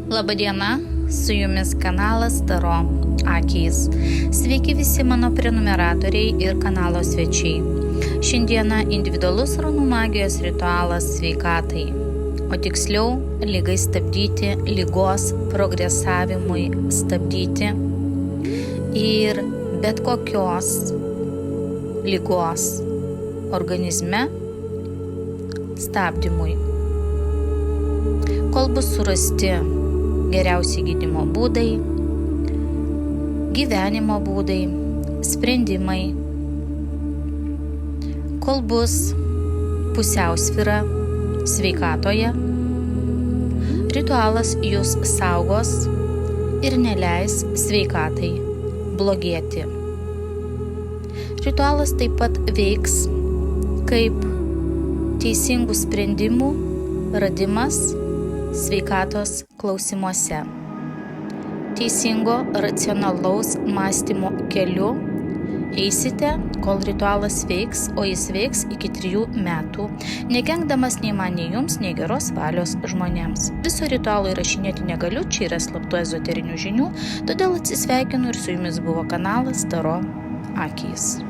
Labadiena, su jumis kanalas Taro akys. Sveiki visi mano prenumeratoriai ir kanalo svečiai. Šiandieną individualus runų magijos ritualas sveikatai, o tiksliau ligai stabdyti, ligos progresavimui stabdyti ir bet kokios ligos organizme stabdymui. Kol bus surasti geriausi gydymo būdai, gyvenimo būdai, sprendimai, kol bus pusiausvyra sveikatoje, ritualas jūs saugos ir neleis sveikatai blogėti. Ritualas taip pat veiks kaip teisingų sprendimų radimas sveikatos klausimuose. Teisingo, racionalaus mąstymo keliu eisite, kol ritualas veiks, o jis veiks iki 3 metų, nekenkdamas nei man, nei jums, nei geros valios žmonėms. Viso ritualo įrašinėti negaliu, čia yra slaptų ezoterinių žinių, todėl atsisveikinu ir su jumis buvo kanalas Taro akys.